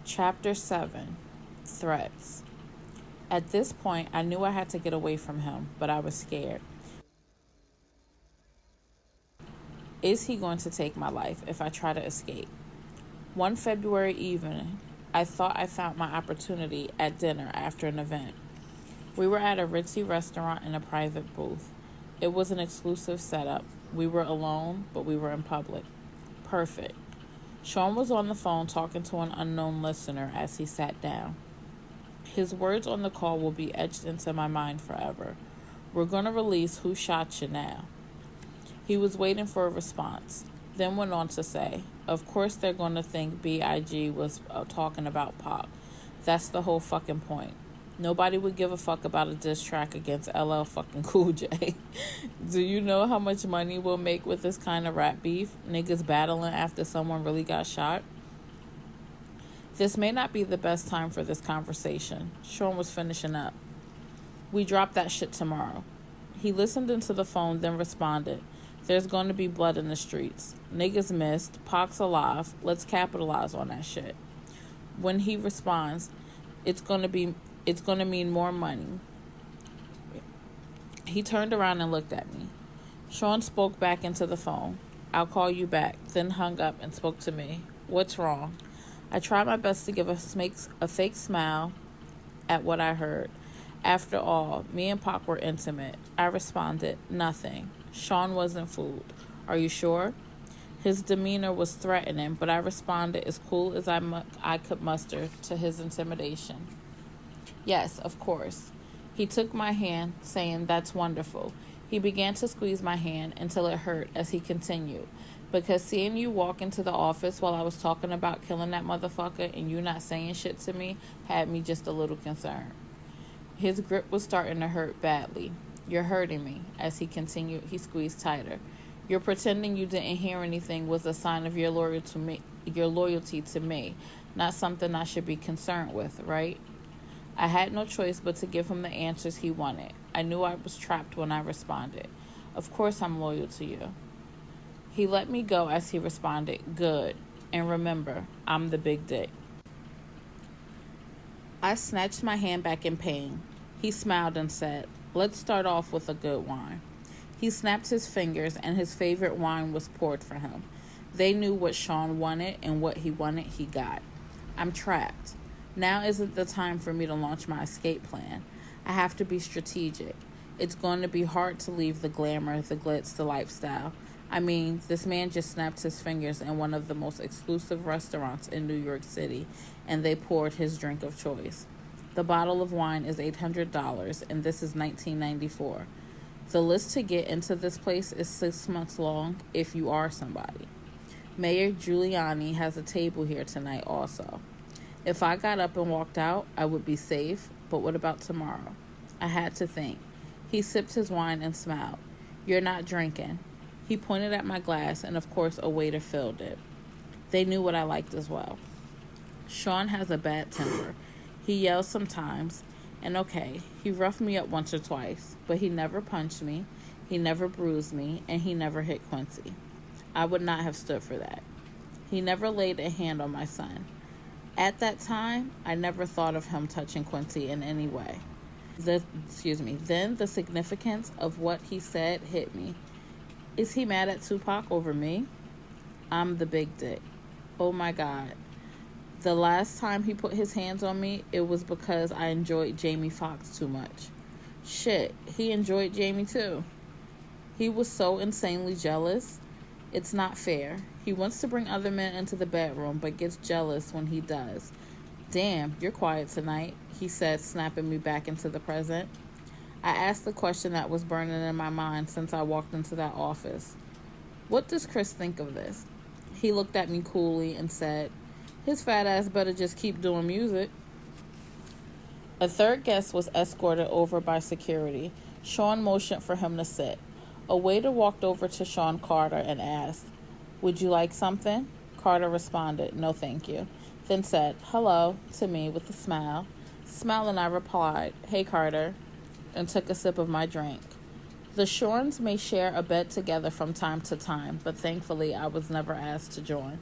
Chapter 7. Threats. At this point, I knew I had to get away from him, but I was scared. Is he going to take my life if I try to escape? One February evening, I thought I found my opportunity at dinner after an event. We were at a ritzy restaurant in a private booth. It was an exclusive setup. We were alone, but we were in public. Perfect. Sean was on the phone talking to an unknown listener as he sat down. His words on the call will be etched into my mind forever. We're going to release Who Shot You now. He was waiting for a response, then went on to say, of course they're going to think B.I.G. was talking about Pac. That's the whole fucking point. Nobody would give a fuck about a diss track against LL fucking Cool J. Do you know how much money we'll make with this kind of rap beef? Niggas battling after someone really got shot? This may not be the best time for this conversation. Sean was finishing up. We drop that shit tomorrow. He listened into the phone, then responded, there's going to be blood in the streets. Niggas missed. Pac's alive. Let's capitalize on that shit. When he responds, it's going to mean more money. He turned around and looked at me. Sean spoke back into the phone. I'll call you back, then hung up and spoke to me. What's wrong? I tried my best to give a fake smile at what I heard. After all, me and Pac were intimate. I responded, nothing. Sean wasn't fooled. Are you sure? His demeanor was threatening, but I responded as cool as I could muster to his intimidation. Yes, of course. He took my hand, saying, that's wonderful. He began to squeeze my hand until it hurt as he continued. Because seeing you walk into the office while I was talking about killing that motherfucker and you not saying shit to me had me just a little concerned. His grip was starting to hurt badly. You're hurting me. As he continued, he squeezed tighter. You're pretending you didn't hear anything was a sign of your loyalty to me, not something I should be concerned with, right? I had no choice but to give him the answers he wanted. I knew I was trapped when I responded. Of course I'm loyal to you. He let me go as he responded, good. And remember, I'm the big dick. I snatched my hand back in pain. He smiled and said, let's start off with a good wine. He snapped his fingers and his favorite wine was poured for him. They knew what Sean wanted, and what he wanted, he got. I'm trapped. Now isn't the time for me to launch my escape plan. I have to be strategic. It's going to be hard to leave the glamour, the glitz, the lifestyle. I mean, this man just snapped his fingers in one of the most exclusive restaurants in New York City, and they poured his drink of choice. The bottle of wine is $800, and this is 1994. The list to get into this place is 6 months long if you are somebody. Mayor Giuliani has a table here tonight also. If I got up and walked out, I would be safe, but what about tomorrow? I had to think. He sipped his wine and smiled. You're not drinking. He pointed at my glass, and of course a waiter filled it. They knew what I liked as well. Sean has a bad temper. He yells sometimes, and okay, he roughed me up once or twice, but he never punched me, he never bruised me, and he never hit Quincy. I would not have stood for that. He never laid a hand on my son. At that time, I never thought of him touching Quincy in any way. Then the significance of what he said hit me. Is he mad at Tupac over me? I'm the big dick. Oh my God. The last time he put his hands on me, it was because I enjoyed Jamie Foxx too much. Shit, he enjoyed Jamie too. He was so insanely jealous. It's not fair. He wants to bring other men into the bedroom, but gets jealous when he does. Damn, you're quiet tonight, he said, snapping me back into the present. I asked the question that was burning in my mind since I walked into that office. What does Chris think of this? He looked at me coolly and said, his fat ass better just keep doing music. A third guest was escorted over by security. Sean motioned for him to sit. A waiter walked over to Sean Carter and asked, would you like something? Carter responded, no thank you. Then said, hello, to me with a smile. Smiling, I replied, hey Carter, and took a sip of my drink. The Shorns may share a bed together from time to time, but thankfully I was never asked to join.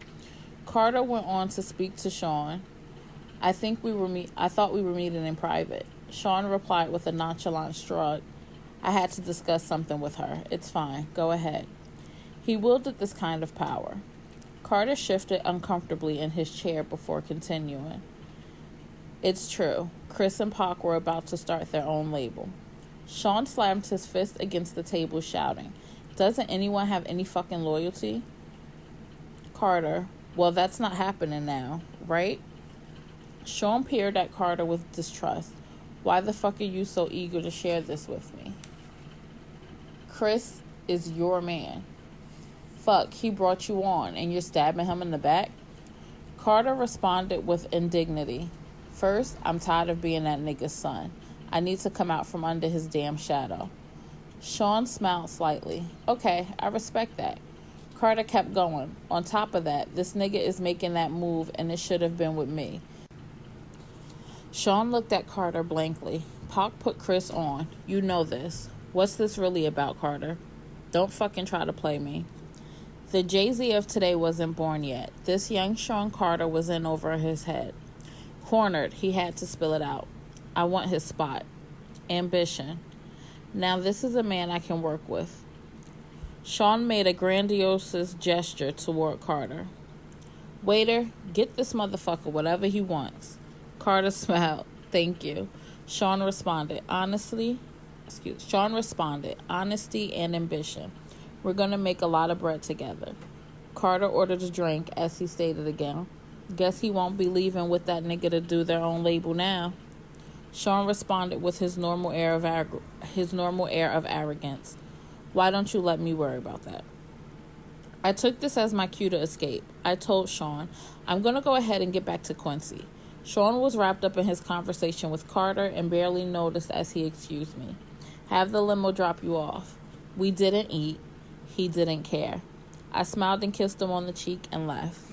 Carter went on to speak to Sean. I thought we were meeting in private. Sean replied with a nonchalant shrug. I had to discuss something with her. It's fine. Go ahead. He wielded this kind of power. Carter shifted uncomfortably in his chair before continuing. It's true. Chris and Pac were about to start their own label. Sean slammed his fist against the table, shouting, Doesn't anyone have any fucking loyalty? Carter, well, that's not happening now, right? Sean peered at Carter with distrust. Why the fuck are you so eager to share this with me? Chris is your man. Fuck, he brought you on, and you're stabbing him in the back? Carter responded with indignity. First, I'm tired of being that nigga's son. I need to come out from under his damn shadow. Sean smiled slightly. Okay, I respect that. Carter kept going. On top of that, this nigga is making that move, and it should have been with me. Sean looked at Carter blankly. Pac put Chris on. You know this. What's this really about, Carter? Don't fucking try to play me. The Jay-Z of today wasn't born yet. This young Sean Carter was in over his head. Cornered, he had to spill it out. I want his spot. Ambition. Now this is a man I can work with. Sean made a grandiose gesture toward Carter. Waiter, get this motherfucker whatever he wants. Carter smiled. Thank you. Sean responded, honesty and ambition. We're going to make a lot of bread together. Carter ordered a drink as he stated again. Guess he won't be leaving with that nigga to do their own label now. Sean responded with his normal air of arrogance. Why don't you let me worry about that? I took this as my cue to escape. I told Sean, I'm going to go ahead and get back to Quincy. Sean was wrapped up in his conversation with Carter and barely noticed as he excused me. Have the limo drop you off. We didn't eat. He didn't care. I smiled and kissed him on the cheek and left.